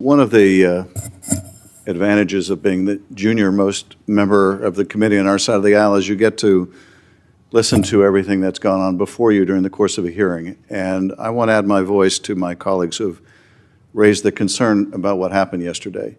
One of the advantages of being the junior most member of the committee on our side of the aisle is you get to listen to everything that's gone on before you during the course of a hearing. And I want to add my voice to my colleagues who have raised the concern about what happened yesterday.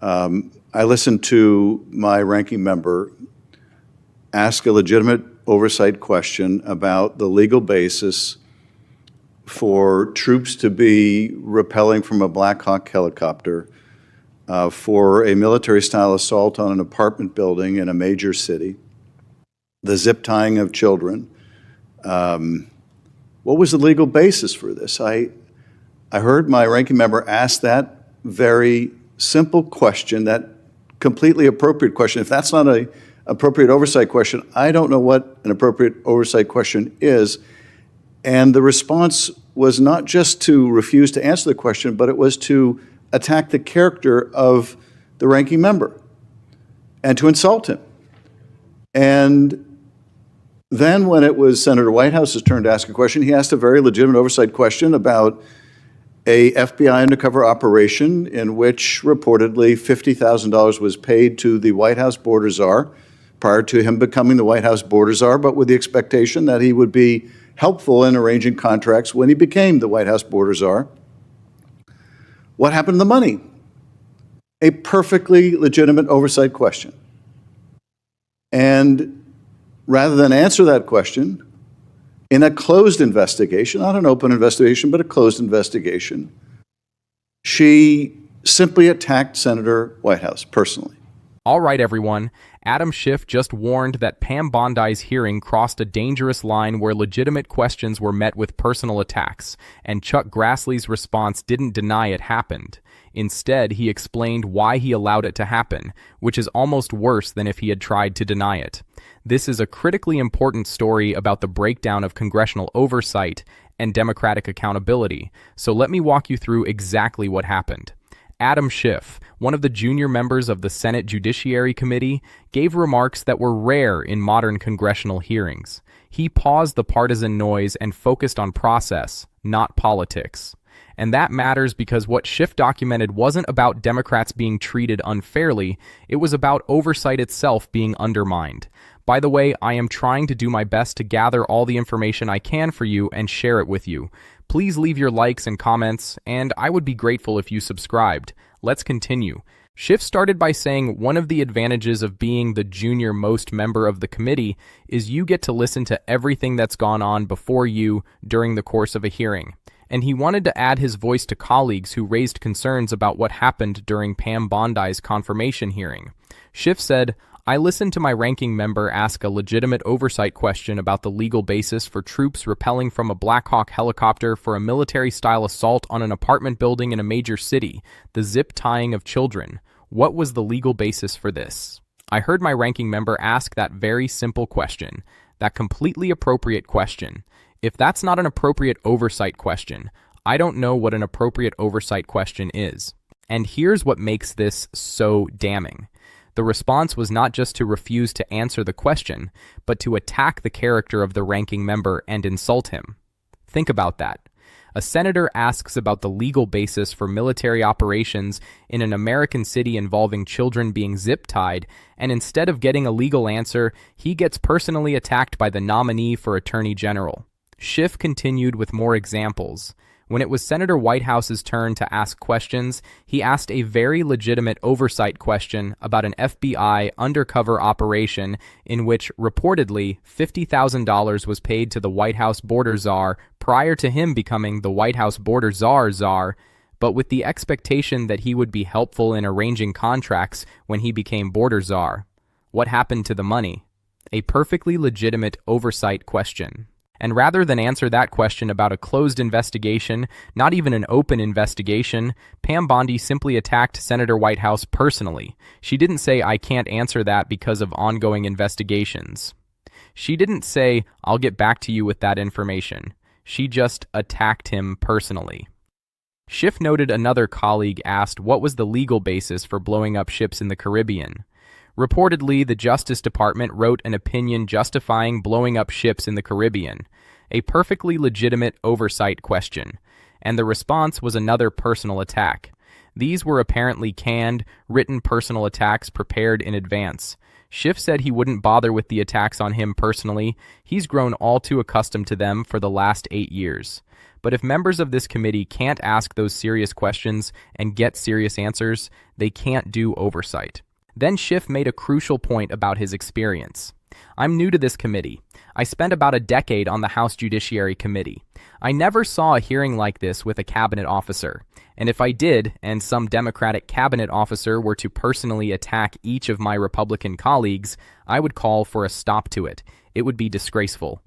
I listened to my ranking member ask a legitimate oversight question about the legal basis for troops to be rappelling from a Black Hawk helicopter for a military-style assault on an apartment building in a major city, the zip tying of children. What was the legal basis for this? I heard my ranking member ask that very simple question, that completely appropriate question. If that's not an appropriate oversight question, I don't know what an appropriate oversight question is. And the response was not just to refuse to answer the question, but it was to attack the character of the ranking member and to insult him. And then when it was Senator Whitehouse's turn to ask a question, he asked a very legitimate oversight question about a FBI undercover operation in which reportedly $50,000 was paid to the White House border czar prior to him becoming the White House border czar, but with the expectation that he would be helpful in arranging contracts when he became the White House border czar. What happened to the money? A perfectly legitimate oversight question. And rather than answer that question in a closed investigation, not an open investigation, but a closed investigation, she simply attacked Senator Whitehouse personally. All right, everyone. Adam Schiff just warned that Pam Bondi's hearing crossed a dangerous line where legitimate questions were met with personal attacks, and Chuck Grassley's response didn't deny it happened. Instead, he explained why he allowed it to happen, which is almost worse than if he had tried to deny it. This is a critically important story about the breakdown of congressional oversight and Democratic accountability, so let me walk you through exactly what happened. Adam Schiff, one of the junior members of the Senate Judiciary Committee, gave remarks that were rare in modern congressional hearings. He paused the partisan noise and focused on process, not politics. And that matters because what Schiff documented wasn't about Democrats being treated unfairly, it was about oversight itself being undermined. By the way, I am trying to do my best to gather all the information I can for you and share it with you. Please leave your likes and comments, and I would be grateful if you subscribed. Let's continue. Schiff started by saying one of the advantages of being the junior most member of the committee is you get to listen to everything that's gone on before you during the course of a hearing. And he wanted to add his voice to colleagues who raised concerns about what happened during Pam Bondi's confirmation hearing. Schiff said, I listened to my ranking member ask a legitimate oversight question about the legal basis for troops rappelling from a Black Hawk helicopter for a military-style assault on an apartment building in a major city, the zip tying of children. What was the legal basis for this? I heard my ranking member ask that very simple question, that completely appropriate question. If that's not an appropriate oversight question, I don't know what an appropriate oversight question is. And here's what makes this so damning. The response was not just to refuse to answer the question, but to attack the character of the ranking member and insult him. Think about that. A senator asks about the legal basis for military operations in an American city involving children being zip-tied, and instead of getting a legal answer, he gets personally attacked by the nominee for Attorney General. Schiff continued with more examples. When it was Senator Whitehouse's turn to ask questions, he asked a very legitimate oversight question about an FBI undercover operation in which, reportedly, $50,000 was paid to the White House border czar prior to him becoming the White House border czar, but with the expectation that he would be helpful in arranging contracts when he became border czar. What happened to the money? A perfectly legitimate oversight question. And rather than answer that question about a closed investigation, not even an open investigation, Pam Bondi simply attacked Senator Whitehouse personally. She didn't say, I can't answer that because of ongoing investigations. She didn't say, I'll get back to you with that information. She just attacked him personally. Schiff noted another colleague asked what was the legal basis for blowing up ships in the Caribbean. Reportedly, the Justice Department wrote an opinion justifying blowing up ships in the Caribbean, a perfectly legitimate oversight question, and the response was another personal attack. These were apparently canned, written personal attacks prepared in advance. Schiff said he wouldn't bother with the attacks on him personally. He's grown all too accustomed to them for the last 8 years. But if members of this committee can't ask those serious questions and get serious answers, they can't do oversight. Then Schiff made a crucial point about his experience. I'm new to this committee. I spent about a decade on the House Judiciary Committee. I never saw a hearing like this with a cabinet officer. And if I did, and some Democratic cabinet officer were to personally attack each of my Republican colleagues, I would call for a stop to it. It would be disgraceful.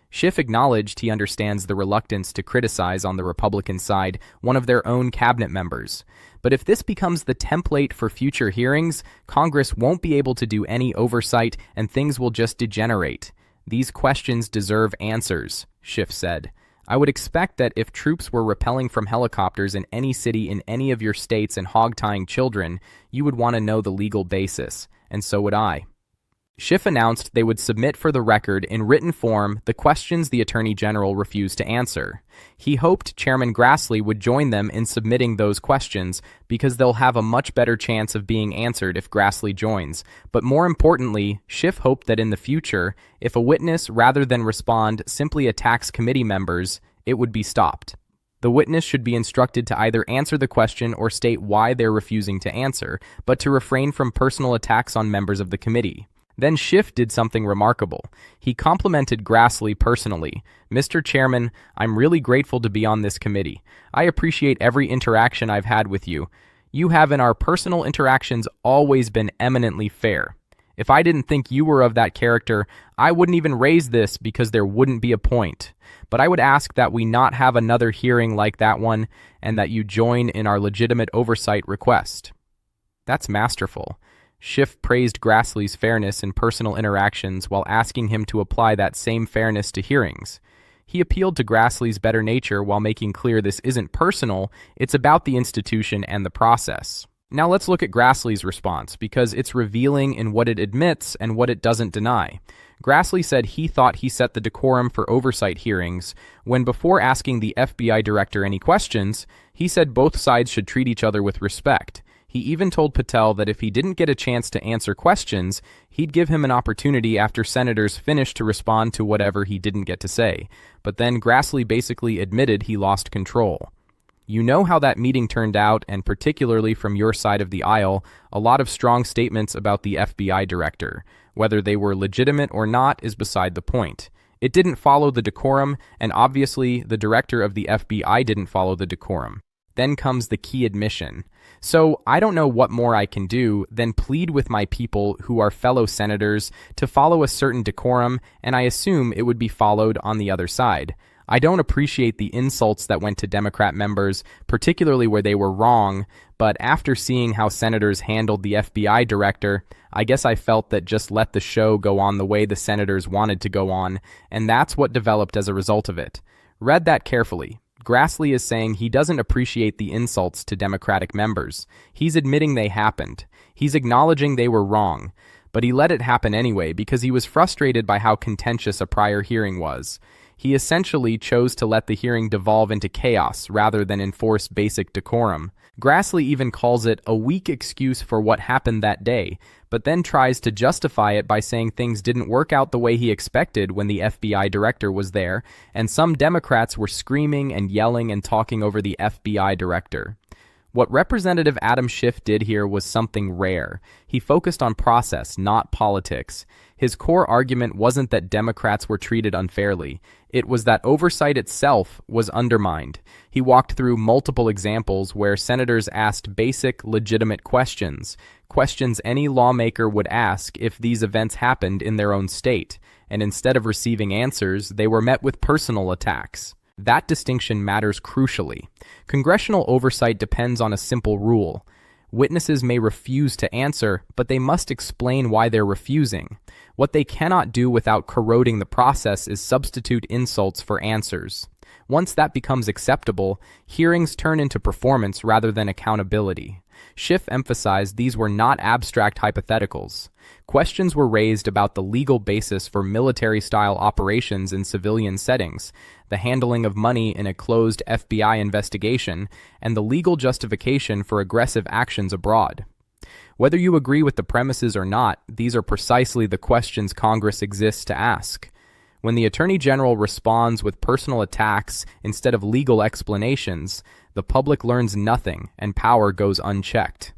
Schiff acknowledged he understands the reluctance to criticize on the Republican side one of their own cabinet members. But if this becomes the template for future hearings, Congress won't be able to do any oversight and things will just degenerate. These questions deserve answers, Schiff said. I would expect that if troops were rappelling from helicopters in any city in any of your states and hog-tying children, you would want to know the legal basis, and so would I. Schiff announced they would submit for the record in written form the questions the Attorney General refused to answer. He hoped Chairman Grassley would join them in submitting those questions because they'll have a much better chance of being answered if Grassley joins. But more importantly, Schiff hoped that in the future, if a witness, rather than respond, simply attacks committee members, it would be stopped. The witness should be instructed to either answer the question or state why they're refusing to answer, but to refrain from personal attacks on members of the committee. Then Schiff did something remarkable. He complimented Grassley personally. Mr. Chairman, I'm really grateful to be on this committee. I appreciate every interaction I've had with you. You have in our personal interactions always been eminently fair. If I didn't think you were of that character, I wouldn't even raise this because there wouldn't be a point. But I would ask that we not have another hearing like that one and that you join in our legitimate oversight request. That's masterful. Schiff praised Grassley's fairness in personal interactions while asking him to apply that same fairness to hearings. He appealed to Grassley's better nature while making clear this isn't personal, it's about the institution and the process. Now let's look at Grassley's response, because it's revealing in what it admits and what it doesn't deny. Grassley said he thought he set the decorum for oversight hearings when, before asking the FBI director any questions, he said both sides should treat each other with respect. He even told Patel that if he didn't get a chance to answer questions, he'd give him an opportunity after senators finished to respond to whatever he didn't get to say. But then Grassley basically admitted he lost control. You know how that meeting turned out, and particularly from your side of the aisle, a lot of strong statements about the FBI director. Whether they were legitimate or not is beside the point. It didn't follow the decorum, and obviously the director of the FBI didn't follow the decorum. Then comes the key admission. So I don't know what more I can do than plead with my people who are fellow senators to follow a certain decorum, and I assume it would be followed on the other side. I don't appreciate the insults that went to Democrat members, particularly where they were wrong, but after seeing how senators handled the FBI director, I guess I felt that just let the show go on the way the senators wanted to go on, and that's what developed as a result of it. Read that carefully. Grassley is saying he doesn't appreciate the insults to Democratic members. He's admitting they happened. He's acknowledging they were wrong. But he let it happen anyway because he was frustrated by how contentious a prior hearing was. He essentially chose to let the hearing devolve into chaos rather than enforce basic decorum. Grassley even calls it a weak excuse for what happened that day, but then tries to justify it by saying things didn't work out the way he expected when the FBI director was there, and some Democrats were screaming and yelling and talking over the FBI director. What Representative Adam Schiff did here was something rare. He focused on process, not politics. His core argument wasn't that Democrats were treated unfairly. It was that oversight itself was undermined. He walked through multiple examples where senators asked basic, legitimate questions any lawmaker would ask if these events happened in their own state, and instead of receiving answers, they were met with personal attacks. That distinction matters crucially. Congressional oversight depends on a simple rule. Witnesses may refuse to answer, but they must explain why they're refusing. What they cannot do without corroding the process is substitute insults for answers. Once that becomes acceptable, hearings turn into performance rather than accountability. Schiff emphasized these were not abstract hypotheticals. Questions were raised about the legal basis for military-style operations in civilian settings, the handling of money in a closed FBI investigation, and the legal justification for aggressive actions abroad. Whether you agree with the premises or not, these are precisely the questions Congress exists to ask. When the Attorney General responds with personal attacks instead of legal explanations, the public learns nothing and power goes unchecked.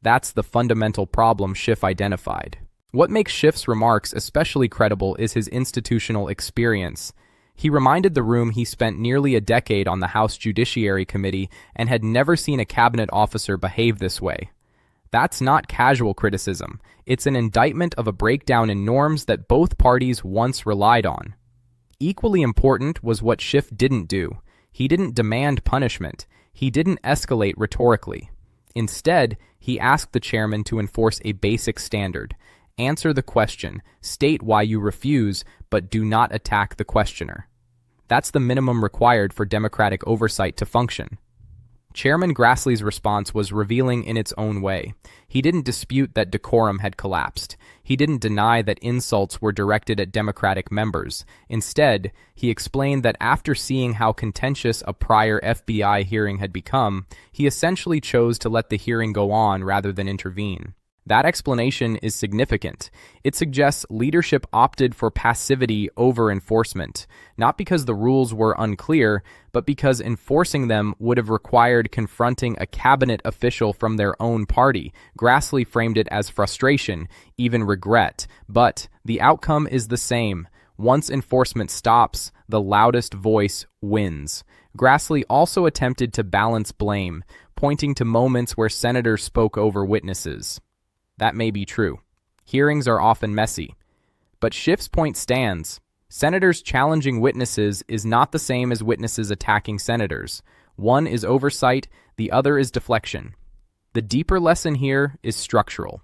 That's the fundamental problem Schiff identified. What makes Schiff's remarks especially credible is his institutional experience. He reminded the room he spent nearly a decade on the House Judiciary Committee and had never seen a cabinet officer behave this way. That's not casual criticism. It's an indictment of a breakdown in norms that both parties once relied on. Equally important was what Schiff didn't do. He didn't demand punishment. He didn't escalate rhetorically. Instead, he asked the chairman to enforce a basic standard. Answer the question, state why you refuse, but do not attack the questioner. That's the minimum required for democratic oversight to function. Chairman Grassley's response was revealing in its own way. He didn't dispute that decorum had collapsed. He didn't deny that insults were directed at Democratic members. Instead, he explained that after seeing how contentious a prior FBI hearing had become, he essentially chose to let the hearing go on rather than intervene. That explanation is significant. It suggests leadership opted for passivity over enforcement, not because the rules were unclear, but because enforcing them would have required confronting a cabinet official from their own party. Grassley framed it as frustration, even regret, but the outcome is the same. Once enforcement stops, the loudest voice wins. Grassley also attempted to balance blame, pointing to moments where senators spoke over witnesses. That may be true. Hearings are often messy. But Schiff's point stands. Senators challenging witnesses is not the same as witnesses attacking senators. One is oversight, the other is deflection. The deeper lesson here is structural.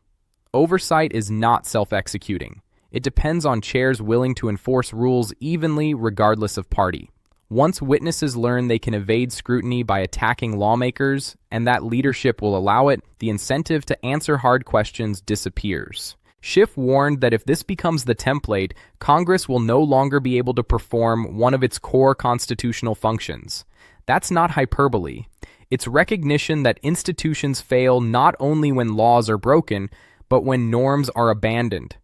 Oversight is not self-executing. It depends on chairs willing to enforce rules evenly regardless of party. Once witnesses learn they can evade scrutiny by attacking lawmakers, and that leadership will allow it, the incentive to answer hard questions disappears. Schiff warned that if this becomes the template, Congress will no longer be able to perform one of its core constitutional functions. That's not hyperbole. It's recognition that institutions fail not only when laws are broken, but when norms are abandoned.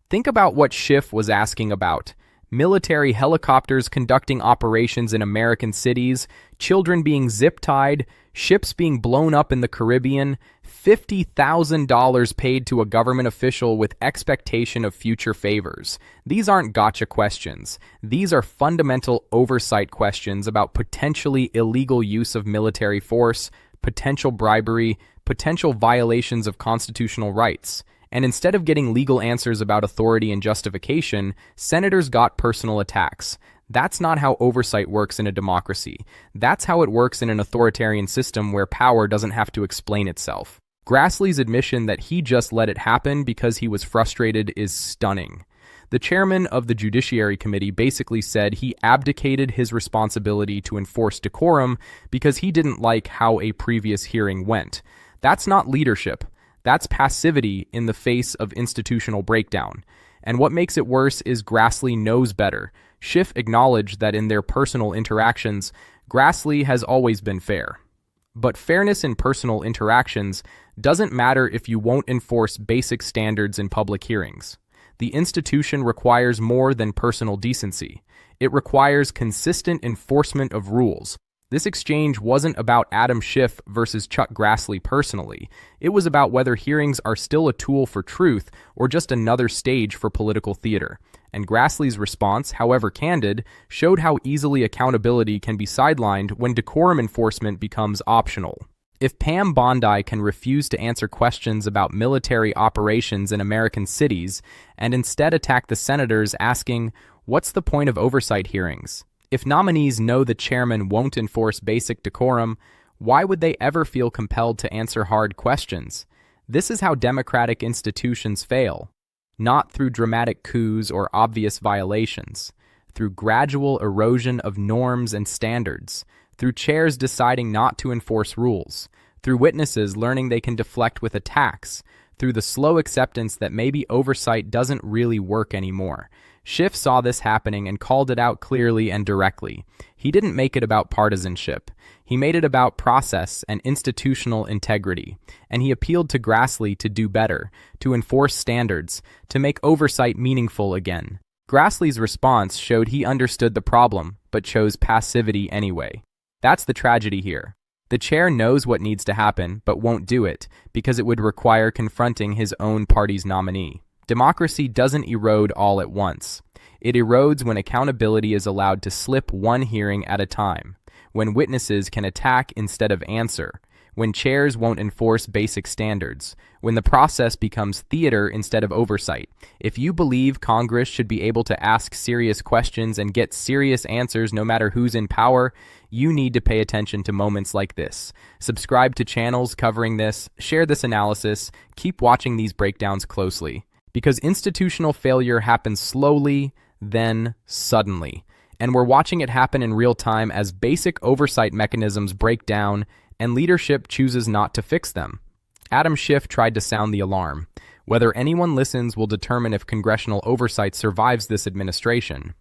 Think about what Schiff was asking about. Military helicopters conducting operations in American cities, children being zip-tied, ships being blown up in the Caribbean, $50,000 paid to a government official with expectation of future favors. These aren't gotcha questions. These are fundamental oversight questions about potentially illegal use of military force, potential bribery, potential violations of constitutional rights. And instead of getting legal answers about authority and justification, senators got personal attacks. That's not how oversight works in a democracy. That's how it works in an authoritarian system where power doesn't have to explain itself. Grassley's admission that he just let it happen because he was frustrated is stunning. The chairman of the Judiciary Committee basically said he abdicated his responsibility to enforce decorum because he didn't like how a previous hearing went. That's not leadership. That's passivity in the face of institutional breakdown. And what makes it worse is Grassley knows better. Schiff acknowledged that in their personal interactions, Grassley has always been fair. But fairness in personal interactions doesn't matter if you won't enforce basic standards in public hearings. The institution requires more than personal decency. It requires consistent enforcement of rules. This exchange wasn't about Adam Schiff versus Chuck Grassley personally. It was about whether hearings are still a tool for truth or just another stage for political theater. And Grassley's response, however candid, showed how easily accountability can be sidelined when decorum enforcement becomes optional. If Pam Bondi can refuse to answer questions about military operations in American cities and instead attack the senators asking, "What's the point of oversight hearings?" If nominees know the chairman won't enforce basic decorum, why would they ever feel compelled to answer hard questions? This is how democratic institutions fail. Not through dramatic coups or obvious violations. through gradual erosion of norms and standards, through chairs deciding not to enforce rules, through witnesses learning they can deflect with attacks, through the slow acceptance that maybe oversight doesn't really work anymore. Schiff saw this happening and called it out clearly and directly. He didn't make it about partisanship. He made it about process and institutional integrity. And he appealed to Grassley to do better, to enforce standards, to make oversight meaningful again. Grassley's response showed he understood the problem, but chose passivity anyway. That's the tragedy here. The chair knows what needs to happen, but won't do it, because it would require confronting his own party's nominee. Democracy doesn't erode all at once. It erodes when accountability is allowed to slip one hearing at a time, when witnesses can attack instead of answer, when chairs won't enforce basic standards, when the process becomes theater instead of oversight. If you believe Congress should be able to ask serious questions and get serious answers no matter who's in power, you need to pay attention to moments like this. Subscribe to channels covering this, share this analysis, keep watching these breakdowns closely. Because institutional failure happens slowly, then suddenly. And we're watching it happen in real time as basic oversight mechanisms break down and leadership chooses not to fix them. Adam Schiff tried to sound the alarm. Whether anyone listens will determine if congressional oversight survives this administration.